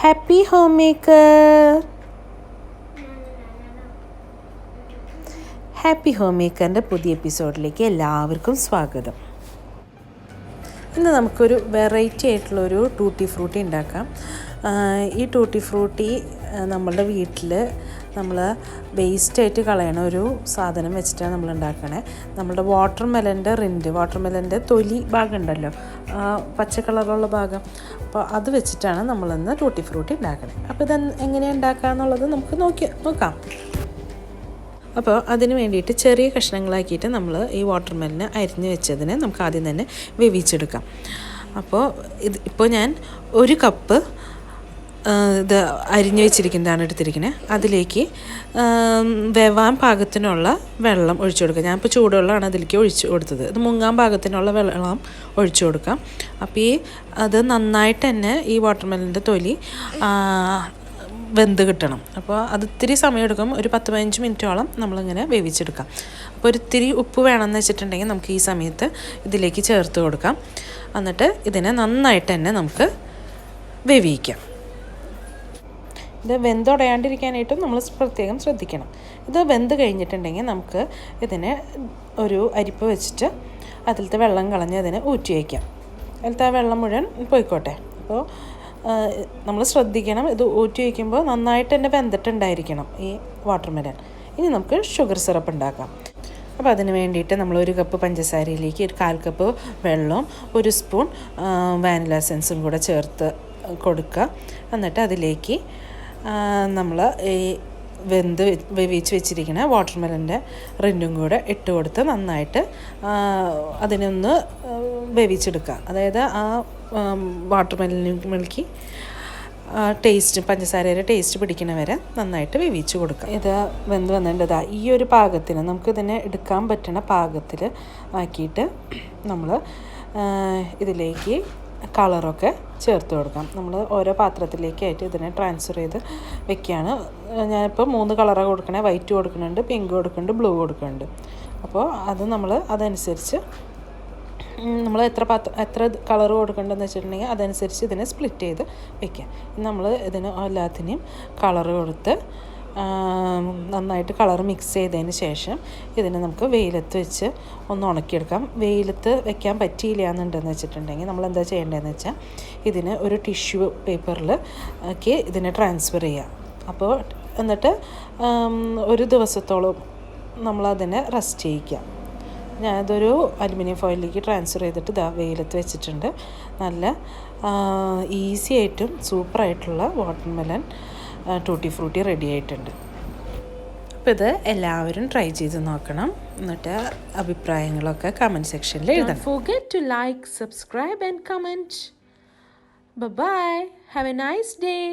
Happy homemaker. Happy home മേക്കറിൻ്റെ പുതിയ എപ്പിസോഡിലേക്ക് എല്ലാവർക്കും സ്വാഗതം. ഇന്ന് നമുക്കൊരു വെറൈറ്റി ആയിട്ടുള്ളൊരു ടൂട്ടി ഫ്രൂട്ടി ഉണ്ടാക്കാം. ഈ ടൂട്ടി ഫ്രൂട്ടി നമ്മളുടെ വീട്ടിൽ നമ്മൾ വേസ്റ്റായിട്ട് കളയണ ഒരു സാധനം വെച്ചിട്ടാണ് നമ്മൾ ഉണ്ടാക്കണേ. നമ്മളുടെ വാട്ടർ മെലൻ്റെ തൊലി ഭാഗം ഉണ്ടല്ലോ, പച്ച കളറുള്ള ഭാഗം, അപ്പോൾ അത് വെച്ചിട്ടാണ് നമ്മളിന്ന് ടൂട്ടി ഫ്രൂട്ടി ഉണ്ടാക്കണേ. അപ്പോൾ ഇത് എങ്ങനെയാണ് ഉണ്ടാക്കുക എന്നുള്ളത് നമുക്ക് നോക്കാം. അപ്പോൾ അതിന് വേണ്ടിയിട്ട് ചെറിയ കഷ്ണങ്ങളാക്കിയിട്ട് നമ്മൾ ഈ വാട്ടർ മെലന് അരിഞ്ഞ് വെച്ചതിനെ നമുക്ക് ആദ്യം തന്നെ വേവിച്ചെടുക്കാം. അപ്പോൾ ഇപ്പോൾ ഞാൻ 1 കപ്പ് ഇത് അരിഞ്ഞ് വെച്ചിരിക്കുന്നതാണ് എടുത്തിരിക്കുന്നത്. അതിലേക്ക് വേവാൻ പാകത്തിനുള്ള വെള്ളം ഒഴിച്ചു കൊടുക്കുക. ഞാനിപ്പോൾ ചൂടുവെള്ളമാണ് അതിലേക്ക് ഒഴിച്ചു കൊടുത്തത്. ഇത് മുങ്ങാൻ പാകത്തിനുള്ള വെള്ളം ഒഴിച്ചു കൊടുക്കാം. അപ്പോൾ അത് നന്നായിട്ട് തന്നെ ഈ വാട്ടർ മെലൻ്റെ തൊലി വെന്ത് കിട്ടണം. അപ്പോൾ അത് ഇത്തിരി സമയം എടുക്കും. ഒരു 10-15 മിനിറ്റോളം നമ്മളിങ്ങനെ വേവിച്ചെടുക്കാം. അപ്പോൾ ഒരിത്തിരി ഉപ്പ് വേണമെന്ന് വെച്ചിട്ടുണ്ടെങ്കിൽ നമുക്ക് ഈ സമയത്ത് ഇതിലേക്ക് ചേർത്ത് കൊടുക്കാം. എന്നിട്ട് ഇതിനെ നന്നായിട്ട് തന്നെ നമുക്ക് വേവിക്കാം. ഇത് വെന്തുടയാണ്ടിരിക്കാനായിട്ടും നമ്മൾ പ്രത്യേകം ശ്രദ്ധിക്കണം. ഇത് വെന്ത് കഴിഞ്ഞിട്ടുണ്ടെങ്കിൽ നമുക്ക് ഇതിനെ ഒരു അരിപ്പ് വെച്ചിട്ട് അതിലത്തെ വെള്ളം കളഞ്ഞ് അതിനെ ഊറ്റി വയ്ക്കാം. അതിലത്തെ ആ വെള്ളം മുഴുവൻ പോയിക്കോട്ടെ. അപ്പോൾ നമ്മൾ ശ്രദ്ധിക്കണം, ഇത് ഊറ്റി വയ്ക്കുമ്പോൾ നന്നായിട്ട് തന്നെ വെന്തിട്ടുണ്ടായിരിക്കണം ഈ വാട്ടർ മെലൻ. ഇനി നമുക്ക് ഷുഗർ സിറപ്പ് ഉണ്ടാക്കാം. അപ്പോൾ അതിന് വേണ്ടിയിട്ട് നമ്മൾ 1 കപ്പ് പഞ്ചസാരയിലേക്ക് 1/4 കപ്പ് വെള്ളവും 1 സ്പൂൺ വാനില എസൻസും കൂടെ ചേർത്ത് കൊടുക്കുക. എന്നിട്ട് അതിലേക്ക് നമ്മൾ ഈ വേവിച്ച് വെച്ചിരിക്കുന്ന വാട്ടർ മെലൻ്റെ റിൻഡും കൂടെ ഇട്ട് കൊടുത്ത് നന്നായിട്ട് അതിനൊന്ന് വേവിച്ചെടുക്കുക. അതായത് ആ വാട്ടർ മെലനിലേക്ക് പഞ്ചസാരയുടെ ടേസ്റ്റ് പിടിക്കണ വരെ നന്നായിട്ട് വേവിച്ച് കൊടുക്കുക. ഇത് വെന്ത് വന്നിട്ട് ഈ ഒരു പാകത്തിന് നമുക്കിതിനെ എടുക്കാൻ പറ്റുന്ന പാകത്തിൽ ആക്കിയിട്ട് നമ്മൾ ഇതിലേക്ക് കളറൊക്കെ ചേർത്ത് കൊടുക്കാം. നമ്മൾ ഓരോ പാത്രത്തിലേക്കായിട്ട് ഇതിനെ ട്രാൻസ്ഫർ ചെയ്ത് വെക്കുകയാണ്. ഞാനിപ്പോൾ 3 കളറാണ് കൊടുക്കണേ. വൈറ്റ് കൊടുക്കുന്നുണ്ട്, പിങ്ക് കൊടുക്കുന്നുണ്ട്, ബ്ലൂ കൊടുക്കുന്നുണ്ട്. അപ്പോൾ അത് അതനുസരിച്ച് നമ്മൾ എത്ര കളർ കൊടുക്കേണ്ടതെന്ന് വെച്ചിട്ടുണ്ടെങ്കിൽ അതനുസരിച്ച് ഇതിനെ സ്പ്ലിറ്റ് ചെയ്ത് വെക്കുക. നമ്മൾ ഇതിന് എല്ലാത്തിനെയും കളർ കൊടുത്ത് നന്നായിട്ട് കളർ മിക്സ് ചെയ്തതിന് ശേഷം ഇതിനെ നമുക്ക് വെയിലത്ത് വെച്ച് ഒന്ന് ഉണക്കിയെടുക്കാം. വെയിലത്ത് വെക്കാൻ പറ്റിയില്ല എന്നുണ്ടെന്ന് വെച്ചിട്ടുണ്ടെങ്കിൽ നമ്മൾ എന്താ ചെയ്യേണ്ടതെന്ന് വെച്ചാൽ ഇതിന് ഒരു ടിഷ്യൂ പേപ്പറിൽ ഒക്കെ ഇതിനെ ട്രാൻസ്ഫർ ചെയ്യാം. അപ്പോൾ എന്നിട്ട് 1 ദിവസത്തോളം നമ്മളതിനെ റെസ്റ്റ് ചെയ്യിക്കാം. ഞാനതൊരു അലുമിനിയം ഫോയിലിലേക്ക് ട്രാൻസ്ഫർ ചെയ്തിട്ട് വെയിലത്ത് വെച്ചിട്ടുണ്ട്. നല്ല ഈസി ആയിട്ടും സൂപ്പറായിട്ടുള്ള water melon tutti Frooti ready ആയിട്ടുണ്ട്. അപ്പോൾ ഇത് എല്ലാവരും ട്രൈ ചെയ്ത് നോക്കണം. എന്നിട്ട് അഭിപ്രായങ്ങളൊക്കെ കമൻറ്റ് സെക്ഷനിൽ എഴുതണം. Don't forget to like, subscribe and comment. Bye bye. Have a nice day.